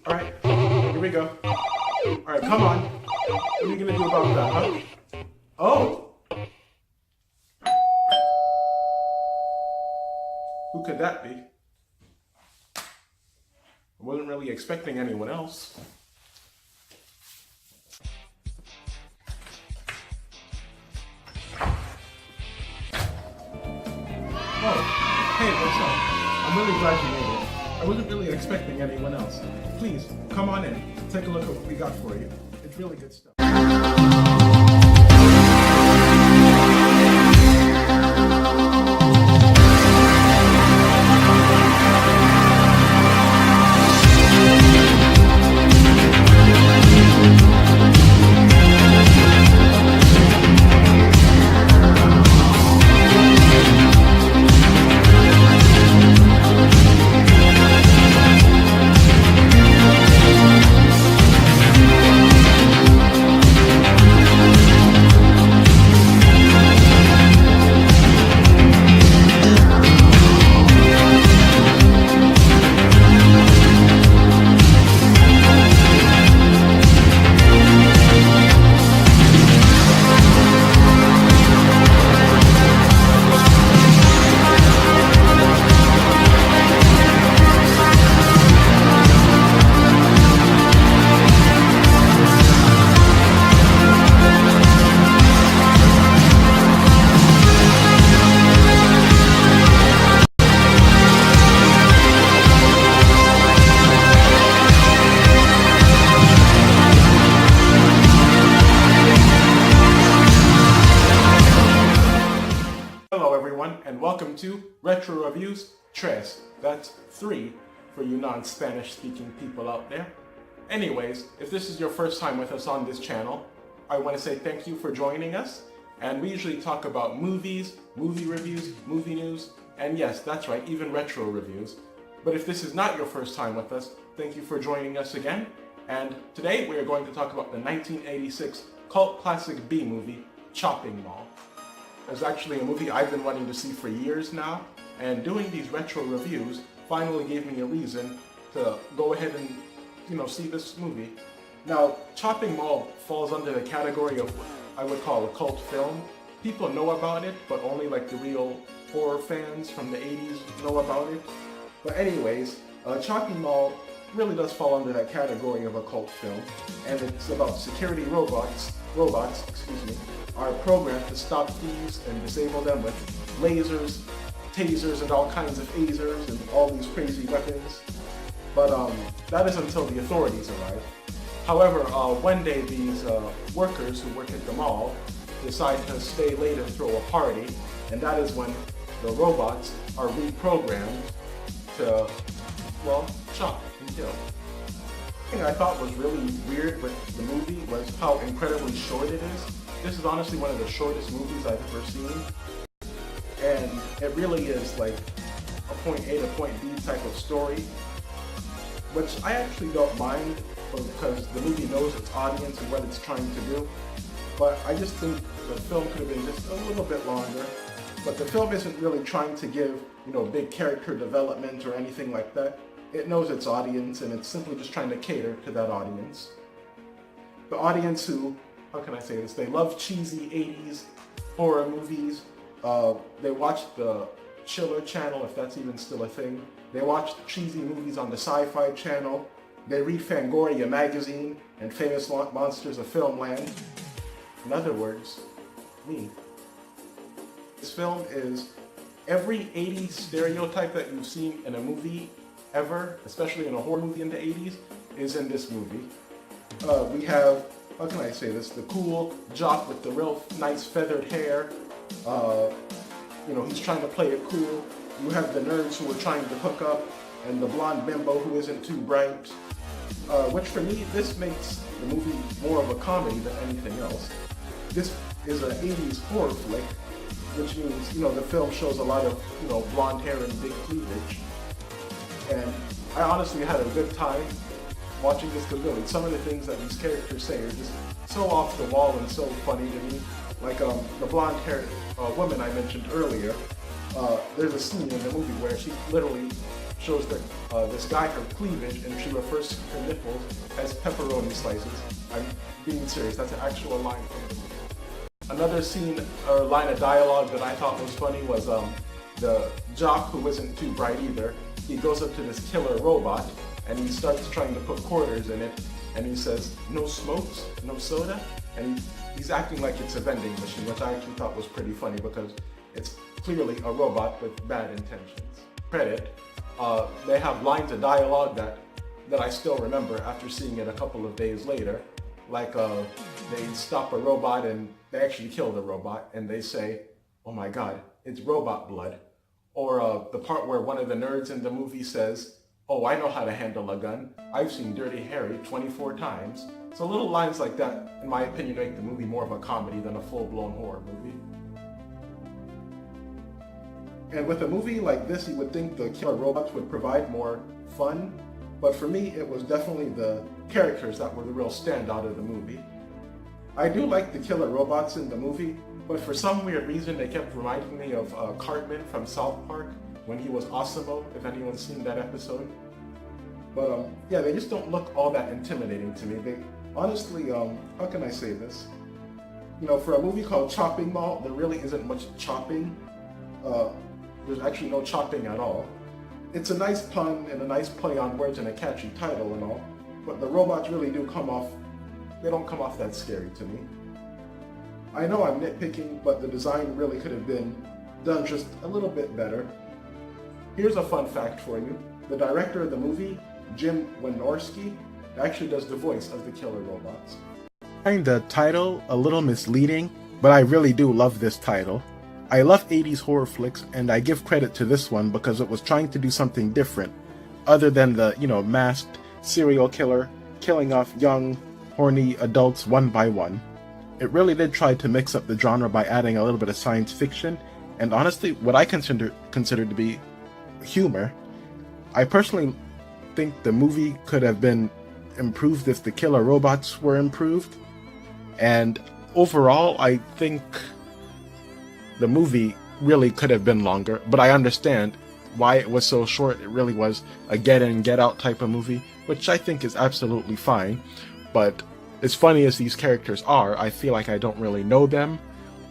Alright, here we go. Alright, come on. What are you gonna do about that, huh? Oh! Who could that be? I wasn't really expecting anyone else. Oh, hey, what's up? I'm really glad you made it. I wasn't really expecting anyone else. Please, come on in. Take a look at what we got for you. It's really good stuff. Hello everyone, and welcome to Retro Reviews Tres. That's 3 for you non-Spanish speaking people out there. Anyways, if this is your first time with us on this channel, I want to say thank you for joining us. And we usually talk about movies, movie reviews, movie news, and yes, that's right, even retro reviews. But if this is not your first time with us, thank you for joining us again. And today we are going to talk about the 1986 cult classic B movie, Chopping Mall. It's actually a movie I've been wanting to see for years now, and doing these retro reviews finally gave me a reason to go ahead and, see this movie. Now, Chopping Mall falls under the category of what I would call a cult film. People know about it, but only like the real horror fans from the 80s know about it. But anyways, Chopping Mall really does fall under that category of a cult film, and it's about security robots, are programmed to stop thieves and disable them with lasers, tasers, and all kinds of phasers and all these crazy weapons. But that is until the authorities arrive. However, one day these workers who work at the mall decide to stay late and throw a party, and that is when the robots are reprogrammed to, well, chop and kill. The thing I thought was really weird with the movie was how incredibly short it is. This is honestly one of the shortest movies I've ever seen. And it really is like a point A to point B type of story, which I actually don't mind because the movie knows its audience and what it's trying to do. But I just think the film could have been just a little bit longer. But the film isn't really trying to give, big character development or anything like that. It knows its audience, and it's simply just trying to cater to that audience. The audience who, how can I say this, they love cheesy 80s horror movies. They watch the Chiller channel, if that's even still a thing. They watch cheesy movies on the Sci-Fi channel. They read Fangoria magazine and Famous Monsters of Filmland. In other words, me. This film is every 80s stereotype that you've seen in a movie ever, especially in a horror movie in the 80s, is in this movie. We have, how can I say this, the cool jock with the real nice feathered hair. He's trying to play it cool. You have the nerds who are trying to hook up, and the blonde bimbo who isn't too bright. Which for me, this makes the movie more of a comedy than anything else. This is an 80s horror flick, which means, the film shows a lot of, blonde hair and big cleavage. And I honestly had a good time watching this because some of the things that these characters say are just so off the wall and so funny to me. Like the blonde-haired woman I mentioned earlier, there's a scene in the movie where she literally shows that this guy her cleavage, and she refers to her nipples as pepperoni slices. I'm being serious, that's an actual line from the movie. Another scene or line of dialogue that I thought was funny was the jock, who isn't too bright either. He goes up to this killer robot and he starts trying to put quarters in it, and he says, "No smokes, no soda," and he's acting like it's a vending machine, which I actually thought was pretty funny because it's clearly a robot with bad intentions. Credit, they have lines of dialogue that I still remember after seeing it a couple of days later. Like they stop a robot and they actually kill the robot, and they say, "Oh my God, it's robot blood." Or the part where one of the nerds in the movie says, "Oh, I know how to handle a gun. I've seen Dirty Harry 24 times. So little lines like that, in my opinion, make the movie more of a comedy than a full-blown horror movie. And with a movie like this, you would think the killer robots would provide more fun, but for me, it was definitely the characters that were the real standout of the movie. I do like the killer robots in the movie, but for some weird reason, they kept reminding me of Cartman from South Park when he was Osimo, if anyone's seen that episode. But yeah, they just don't look all that intimidating to me. They honestly, how can I say this? You know, for a movie called Chopping Mall, there really isn't much chopping. There's actually no chopping at all. It's a nice pun and a nice play on words and a catchy title and all, but the robots really do come off, they don't come off that scary to me. I know I'm nitpicking, but the design really could have been done just a little bit better. Here's a fun fact for you. The director of the movie, Jim Wynorski, actually does the voice of the killer robots. I find the title a little misleading, but I really do love this title. I love 80s horror flicks, and I give credit to this one because it was trying to do something different, other than the, masked serial killer killing off young, horny adults one by one. It really did try to mix up the genre by adding a little bit of science fiction, and honestly, what I consider to be humor. I personally think the movie could have been improved if the killer robots were improved, and overall, I think the movie really could have been longer, but I understand why it was so short. It really was a get in, get out type of movie, which I think is absolutely fine. But as funny as these characters are, I feel like I don't really know them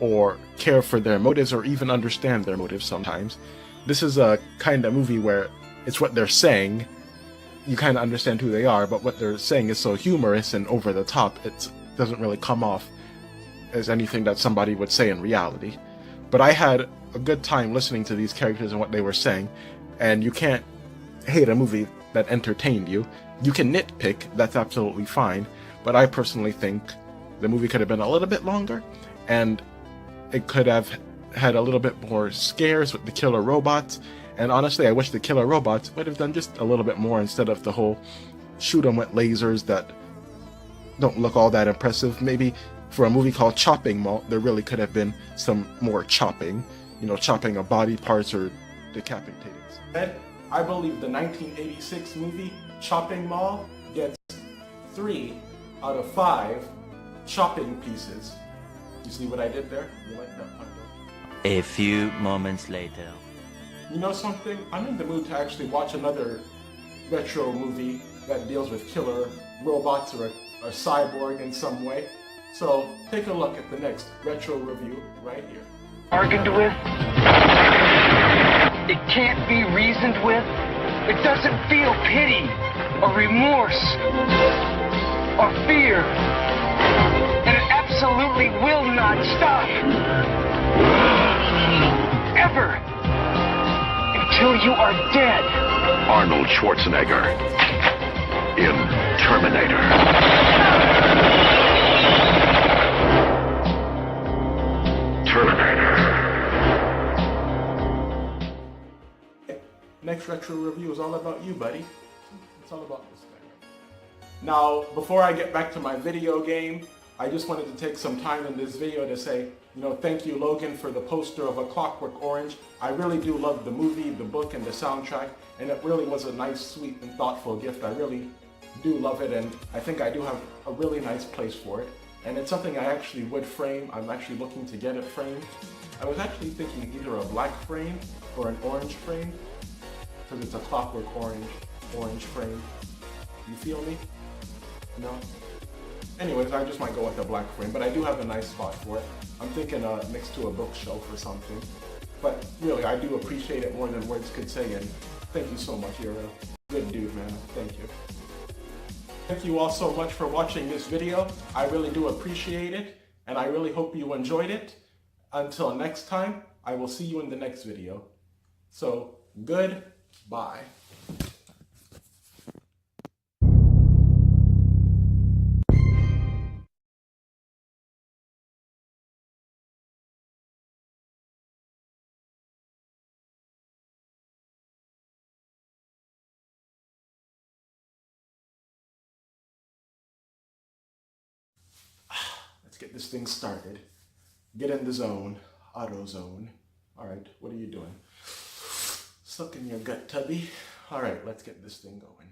or care for their motives or even understand their motives sometimes. This is a kind of movie where it's what they're saying, you kind of understand who they are, but what they're saying is so humorous and over the top, it doesn't really come off as anything that somebody would say in reality. But I had a good time listening to these characters and what they were saying, and you can't hate a movie that entertained you. You can nitpick, that's absolutely fine, but I personally think the movie could have been a little bit longer, and it could have had a little bit more scares with the killer robots, and honestly, I wish the killer robots would have done just a little bit more instead of the whole shoot 'em with lasers that don't look all that impressive. Maybe for a movie called Chopping Mall, there really could have been some more chopping, chopping of body parts or decapitating. I believe the 1986 movie Chopping Mall gets 3 out of 5 chopping pieces. You see what I did there? You like that pun? A few moments later. You know something? I'm in the mood to actually watch another retro movie that deals with killer robots or a cyborg in some way. So take a look at the next retro review right here. Bargained with. It can't be reasoned with. It doesn't feel pity or remorse or fear. And it absolutely will not stop. Ever. Until you are dead. Arnold Schwarzenegger in Terminator. Next retro review is all about you, buddy. It's all about this guy. Now, before I get back to my video game, I just wanted to take some time in this video to say, thank you, Logan, for the poster of A Clockwork Orange. I really do love the movie, the book, and the soundtrack, and it really was a nice, sweet, and thoughtful gift. I really do love it, and I think I do have a really nice place for it. And it's something I actually would frame. I'm actually looking to get it framed. I was actually thinking either a black frame or an orange frame. because it's a clockwork orange frame. You feel me? No? Anyways, I just might go with the black frame, but I do have a nice spot for it. I'm thinking next to a bookshelf or something. But really, I do appreciate it more than words could say, and thank you so much. You're a good dude, man. Thank you. Thank you all so much for watching this video. I really do appreciate it, and I really hope you enjoyed it. Until next time, I will see you in the next video. So, goodbye. Let's get this thing started. Get in the zone. Auto zone. Alright, what are you doing? Suck in your gut, Tubby. Alright, let's get this thing going.